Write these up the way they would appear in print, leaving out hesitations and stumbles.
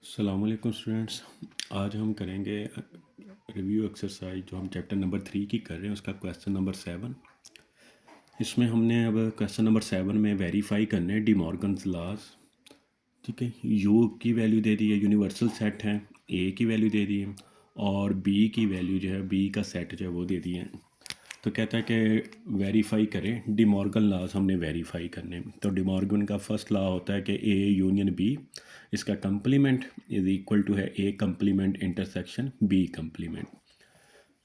अस्सलाम वालेकुम स्टूडेंट्स। आज हम करेंगे रिव्यू एक्सरसाइज जो हम चैप्टर नंबर 3 की कर रहे हैं, उसका क्वेश्चन नंबर 7। इसमें हमने अब क्वेश्चन नंबर 7 में वेरीफाई करने हैं डी मॉर्गन्स लॉज। ठीक है, यू की वैल्यू दे दी है, यूनिवर्सल सेट है, ए की वैल्यू दे दी है और बी की वैल्यू जो है, बी का सेट जो है वो दे दिए हैं। तो कहता है कि वेरीफाई करें डी मॉर्गन लॉज, हमने वेरीफाई करने। तो डी मॉर्गन का फर्स्ट लॉ होता है कि ए यूनियन बी, इसका कंप्लीमेंट इज इक्वल टू है A complement intersection B complement.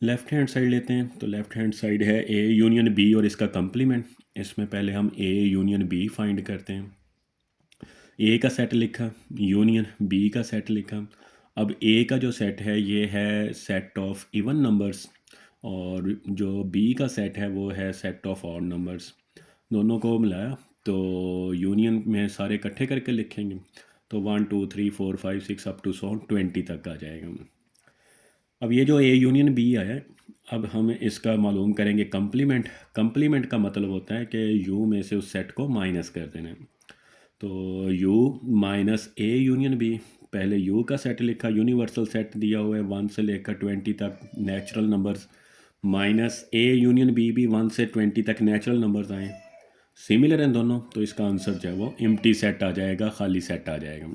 Left hand side लेते हैं, तो लेफ्ट हैंड साइड है ए यूनियन बी और इसका कंप्लीमेंट। इसमें पहले हम ए यूनियन बी फाइंड करते हैं। ए का सेट लिखा, यूनियन बी का सेट लिखा। अब ए का जो सेट है ये है सेट ऑफ इवन नंबर्स और जो बी का सेट है वो है सेट ऑफ ऑड नंबर्स। दोनों को मिलाया तो यूनियन में सारे इकट्ठे करके लिखेंगे तो 1 2 3 4 5 6 अप टू 20 तक आ जाएगा। अब ये जो ए यूनियन बी आया है, अब हम इसका मालूम करेंगे कंप्लीमेंट। कंप्लीमेंट का मतलब होता है कि यू में से उस सेट को माइनस कर देना है। तो u minus A union B, पहले u का सेट लिखा, यूनिवर्सल सेट दिया हुआ है 1 से लेकर 20 तक natural numbers, minus A union B भी 1 से 20 तक नेचुरल नंबर्स आए, सिमिलर हैं दोनों, तो इसका आंसर जो है वो एम्प्टी सेट आ जाएगा, खाली सेट आ जाएगा।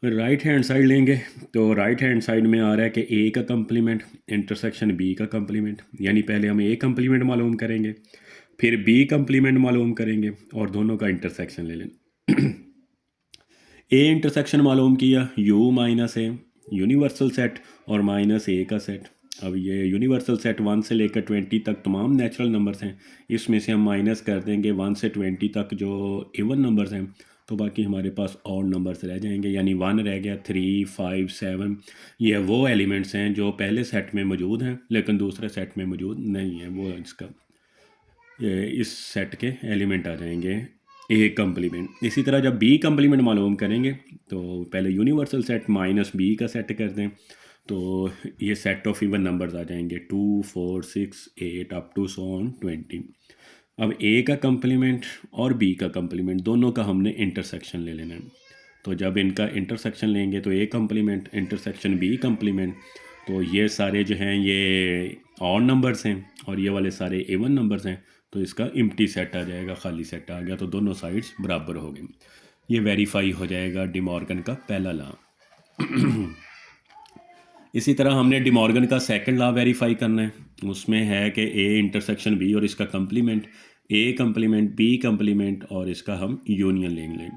राइट हैंड साइड लेंगे तो राइट हैंड साइड में आ रहा है कि ए का कंप्लीमेंट इंटरसेक्शन बी का कंप्लीमेंट, यानी पहले हम ए कंप्लीमेंट मालूम करेंगे, फिर बी कंप्लीमेंट मालूम करेंगे और दोनों का इंटरसेक्शन ले लें। ए इंटरसेक्शन मालूम किया, you minus a universal set और माइनस ए का सेट। अब ये यूनिवर्सल सेट 1 से लेकर 20 तक तमाम नेचुरल नंबर्स हैं, इसमें से हम माइनस कर देंगे 1 से 20 तक जो इवन नंबर्स हैं, तो बाकी हमारे पास ऑड नंबर्स रह जाएंगे, यानी 1 रह गया, 3 5 7। ये वो एलिमेंट्स हैं जो पहले सेट में मौजूद हैं लेकिन दूसरे सेट में मौजूद नहीं है, वो इसका इस सेट के एलिमेंट आ जाएंगे ए कंप्लीमेंट। इसी तरह जब बी कंप्लीमेंट मालूम करेंगे तो पहले यूनिवर्सल सेट माइनस बी का सेट कर दें तो ये सेट ऑफ इवन नंबर्स आ जाएंगे 2 4 6 8 अप टू 20। अब ए का कंप्लीमेंट और बी का कंप्लीमेंट दोनों का हमने इंटरसेक्शन ले लेना है। तो जब इनका इंटरसेक्शन लेंगे तो ए कंप्लीमेंट इंटरसेक्शन बी कंप्लीमेंट, तो ये सारे जो हैं ये ऑड नंबर्स हैं और ये वाले सारे इवन नंबर्स हैं, तो इसका एम्प्टी सेट आ जाएगा, खाली सेट आ गया, तो दोनों साइड्स बराबर हो गए। ये वेरीफाई हो जाएगा डी मॉर्गन का पहला लॉ। इसी तरह हमने डी मॉर्गन का सेकंड लॉ वेरीफाई करना है, उसमें है कि ए इंटरसेक्शन बी और इसका कंप्लीमेंट, ए कंप्लीमेंट बी कंप्लीमेंट और इसका हम यूनियन लेंगे।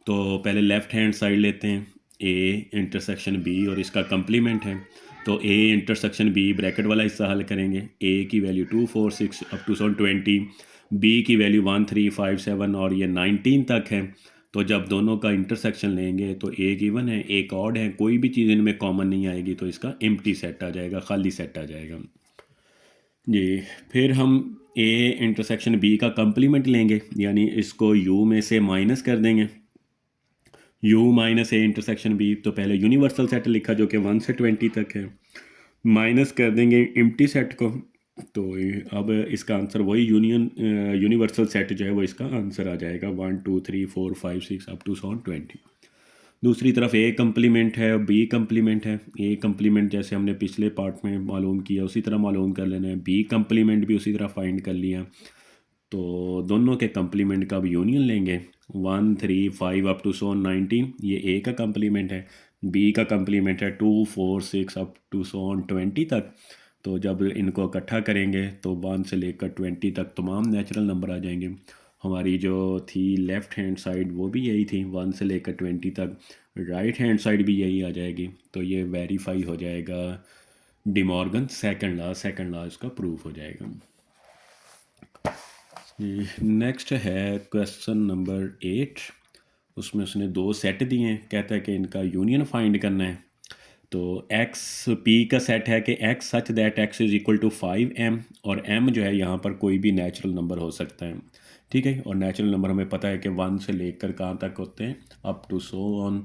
तो पहले लेफ़्ट हैंड साइड लेते हैं, ए इंटरसेक्शन बी और इसका कंप्लीमेंट है, तो ए इंटरसेक्शन बी ब्रैकेट वाला हिस्सा हल करेंगे, ए की वैल्यू 2 4 6 अप टू 20, बी की वैल्यू 1 3 5 7 और ये 19 तक है। तो जब दोनों का इंटरसेक्शन लेंगे तो ए गिवन है, एक ऑड है, कोई भी चीज़ इनमें कॉमन नहीं आएगी, तो इसका एम्प्टी सेट आ जाएगा, खाली सेट आ जाएगा जी। फिर हम ए इंटरसेक्शन बी का कंप्लीमेंट लेंगे, यानी इसको यू में से माइनस कर देंगे, u minus A intersection B, तो पहले यूनिवर्सल सेट लिखा जो कि 1 से 20 तक है, माइनस कर देंगे एम्प्टी सेट को, तो अब इसका आंसर वही यूनिवर्सल सेट जो है वो इसका आंसर आ जाएगा 1 2 3 4 5 6 अप टू 20। दूसरी तरफ ए कंप्लीमेंट है और बी कंप्लीमेंट है। ए कंप्लीमेंट जैसे हमने पिछले पार्ट में मालूम किया उसी तरह मालूम कर लेना है, बी कंप्लीमेंट भी उसी तरह फाइंड कर लिया, तो दोनों के कंप्लीमेंट का अब यूनियन लेंगे 1 3 5 अप टू 19, ये ए का कंप्लीमेंट है, बी का कंप्लीमेंट है 2 4 6 अप टू 20 तक। तो जब इनको इकट्ठा करेंगे तो 1 से लेकर 20 तक तमाम नेचुरल नंबर आ जाएंगे। हमारी जो थी लेफ़्ट हैंड साइड वो भी यही थी 1 से लेकर 20 तक, राइट हैंड साइड भी यही आ जाएगी, तो ये वेरीफाई हो जाएगा डी मॉर्गन सेकंड लॉ इसका प्रूफ हो जाएगा। नेक्स्ट है क्वेश्चन नंबर 8, उसमें उसने दो सेट दिए हैं, कहता है कि इनका यूनियन फाइंड करना है। तो एक्स पी का सेट है कि X such that X is equal to 5m, और m जो है यहाँ पर कोई भी नेचुरल नंबर हो सकता है, ठीक है, और नेचुरल नंबर हमें पता है कि 1 से लेकर कहाँ तक होते हैं, अप टू 100,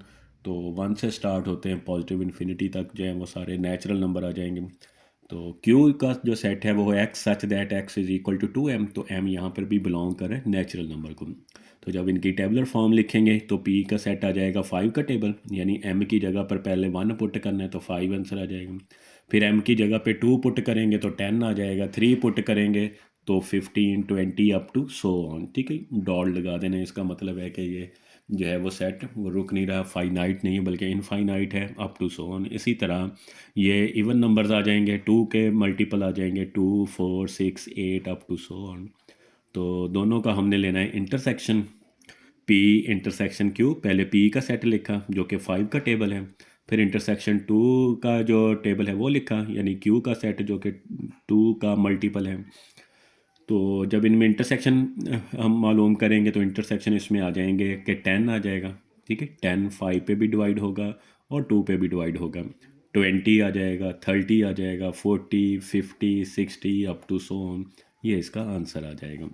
तो 1 से स्टार्ट होते हैं पॉजिटिव इन्फिनिटी तक जो है वो सारे नेचुरल नंबर आ जाएंगे। तो Q का जो सेट है वो X such that X is equal to 2m, तो m यहाँ पर भी बिलोंग करे नेचुरल नंबर को। तो जब इनकी टेबलर फॉर्म लिखेंगे तो पी का सेट आ जाएगा 5 का टेबल, यानी एम की जगह पर पहले 1 पुट करना है तो 5 आंसर आ जाएगा। फिर एम की जगह पे 2 पुट करेंगे तो 10 आ जाएगा, 3 पुट करेंगे तो 15, 20 अप टू सो ऑन। ठीक है, डॉट लगा देना, इसका मतलब है कि ये जो है वो सेट वो रुक नहीं रहा, फाइनाइट नहीं है बल्कि इनफाइनाइट है, अप टू सो ऑन। इसी तरह ये इवन नंबर्स आ जाएंगे, 2 के मल्टीपल आ जाएंगे, 2, 4, 6, 8 अप टू सो ऑन। तो दोनों का हमने लेना है इंटरसेक्शन, पी इंटरसेक्शन क्यू। पहले पी का सेट लिखा जो कि 5 का टेबल है, फिर इंटरसेक्शन 2 का जो टेबल है वो लिखा, यानी क्यू का सेट जो कि 2 का मल्टीपल है। तो जब इनमें इंटरसेक्शन हम मालूम करेंगे तो इंटरसेक्शन इसमें आ जाएंगे कि 10 आ जाएगा। ठीक है, 10 5 पे भी डिवाइड होगा और 2 पे भी डिवाइड होगा, 20 आ जाएगा, 30 आ जाएगा, 40, 50, 60 अप टू सो ऑन। ये इसका आंसर आ जाएगा।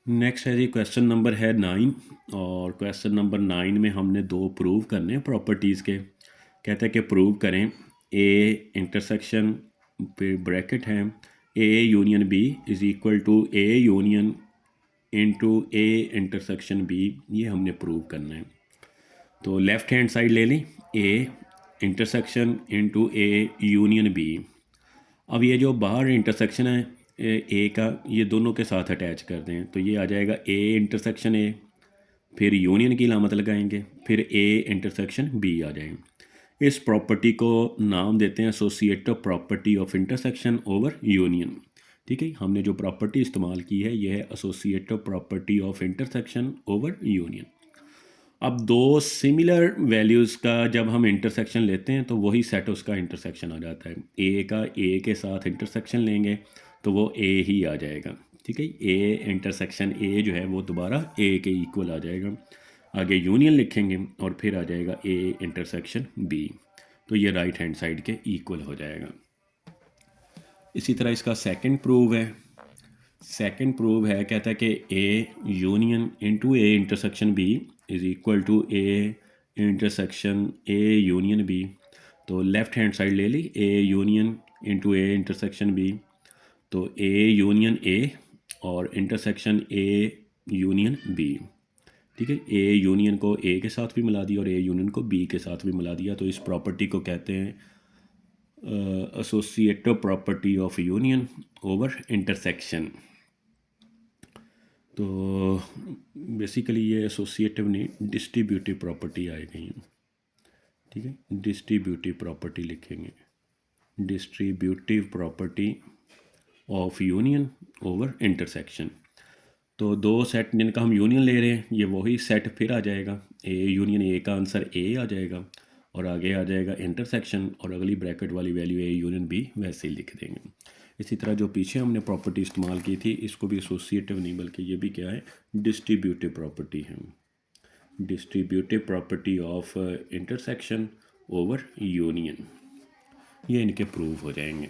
नेक्स्ट है जी क्वेश्चन नंबर है 9, और क्वेश्चन नंबर 9 में हमने 2 प्रूव करने हैं प्रॉपर्टीज़ के। कहता है कि प्रूव करें ए इंटरसेक्शन पे ब्रैकेट है A union B is equal to A union into A intersection B. ये हमने प्रूव करना है। तो लेफ़्ट हैंड साइड ले लें, A intersection into A union B. अब ये जो बाहर इंटरसेक्शन है ए का, ये दोनों के साथ अटैच कर दें तो ये आ जाएगा ए इंटरसेक्शन ए, फिर यूनियन की लामत लगाएंगे, फिर ए इंटरसेक्शन बी आ जाएगा। इस प्रॉपर्टी को नाम देते हैं associative property of intersection over union. ठीक है, हमने जो प्रॉपर्टी इस्तेमाल की है ये है associative property of intersection over union. अब 2 सिमिलर वैल्यूज़ का जब हम इंटरसेक्शन लेते हैं तो वही सेट उसका इंटरसेक्शन आ जाता है। ए का ए के साथ इंटरसेक्शन लेंगे तो वो ए ही आ जाएगा। ठीक है, ए इंटरसेक्शन ए जो है वो दोबारा ए के इक्वल आ जाएगा। आगे यूनियन लिखेंगे और फिर आ जाएगा ए इंटरसेक्शन बी, तो ये राइट हैंड साइड के इक्वल हो जाएगा। इसी तरह इसका सेकंड प्रूव है। सेकंड प्रूव है, कहता है कि A union into A intersection B is equal to A intersection A union B. तो लेफ़्ट हैंड साइड ले ली, A union into A intersection B. तो ए यूनियन ए और इंटरसेक्शन ए यूनियन बी। ठीक है, ए यूनियन को ए के साथ भी मिला दिया और ए यूनियन को बी के साथ भी मिला दिया। तो इस प्रॉपर्टी को कहते हैं associative property of union over intersection. तो बेसिकली ये एसोसिएटिव नहीं, डिस्ट्रीब्यूटिव प्रॉपर्टी आएगी। ठीक है, डिस्ट्रीब्यूटिव प्रॉपर्टी लिखेंगे, distributive property of union over intersection. तो 2 सेट जिनका हम यूनियन ले रहे हैं ये वही सेट फिर आ जाएगा, ए यूनियन ए का आंसर ए आ जाएगा और आगे आ जाएगा इंटरसेक्शन और अगली ब्रैकेट वाली वैल्यू ए यूनियन बी वैसे ही लिख देंगे। इसी तरह जो पीछे हमने प्रॉपर्टी इस्तेमाल की थी इसको भी एसोसिएटिव नहीं बल्कि ये भी क्या है, डिस्ट्रीब्यूटिव प्रॉपर्टी है, distributive property of intersection over union. ये इनके प्रूव हो जाएंगे।